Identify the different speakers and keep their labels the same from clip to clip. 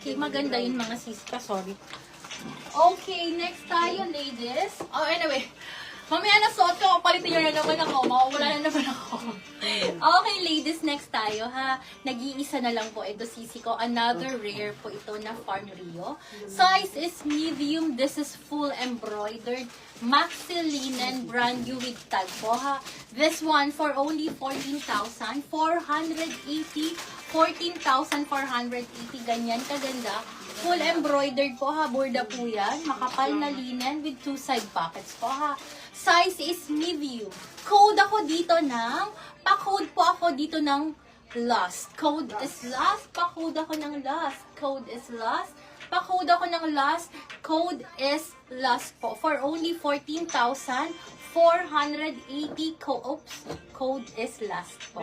Speaker 1: Okay, maganda yun mga siska. Sorry. Okay, next tayo, ladies. Oh, anyway. Mamaya na suot ko, palitin nyo na naman ako. Mawawala na naman ako. Okay, ladies, next tayo, ha. Nag-iisa na lang po ito, sisi ko. Another rare po ito na Farm Rio. Size is medium. This is full embroidered. Maxi linen, brand new with tag po, ha. This one for only 14,480. 14,480. Ganyan kaganda. Full embroidered po, ha. Burda po yan. Makapal na linen with 2 side pockets po, ha. Size is medium. Code ako dito ng, pa-code po ako dito ng last. Code is last. Pa-code ako ng last. Code is last. Pa-code ako ng last. Code is last po. For only 14,480. Oops. Code is last po.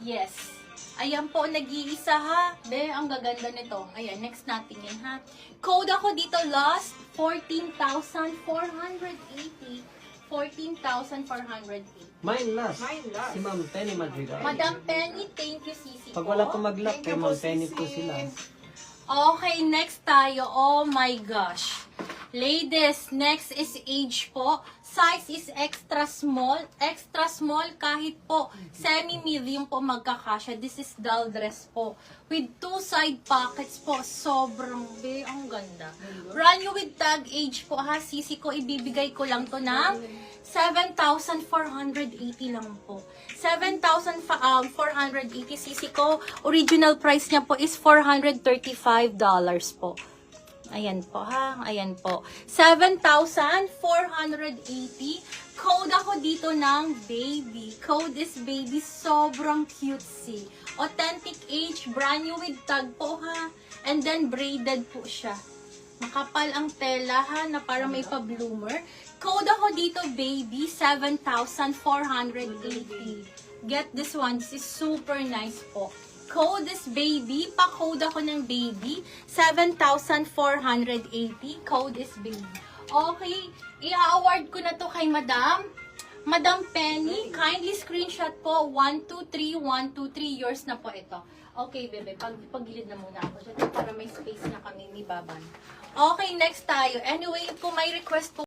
Speaker 1: Yes. Ayan po, nag-iisa ha. Be, ang gaganda nito. Ayan, next natin yan ha. Code ako dito last. 14,480. 14,480.
Speaker 2: Mine last. Si Ma'am Penny Madrigal.
Speaker 1: Madam Penny, thank you, Sisi.
Speaker 2: Pag wala pa mag-lock, kay Ma'am Penny po sila.
Speaker 1: Okay, next tayo. Oh my gosh. Ladies, next is age po. Size is extra small. Extra small kahit po semi-medium po magkakasya. This is doll dress po. With 2 side pockets po. Sobrang ang ganda. Brand new with tag age po ha. Sisi ko, ibibigay ko lang to ng 7,480 lang po. 7,480 sisi ko. Original price niya po is $435 po. Ayan po ha. Ayan po. 7,480. Code ako dito ng baby. Code is baby. Sobrang cutesy. Authentic age. Brand new with tag po ha. And then braided po siya. Makapal ang tela ha. Na para may pa-bloomer. Code ako dito baby. 7,480. Get this one. This is super nice po. Code is baby. Pa-code ako ng baby. 7,480. Code is baby. Okay. I-award ko na to kay Madam. Madam Penny. Kindly screenshot po. 123, 123. Yours na po ito. Okay, bebe. Paggilid na muna ako dyan para may space na kami ni Baban. Okay, next tayo. Anyway, kung may request po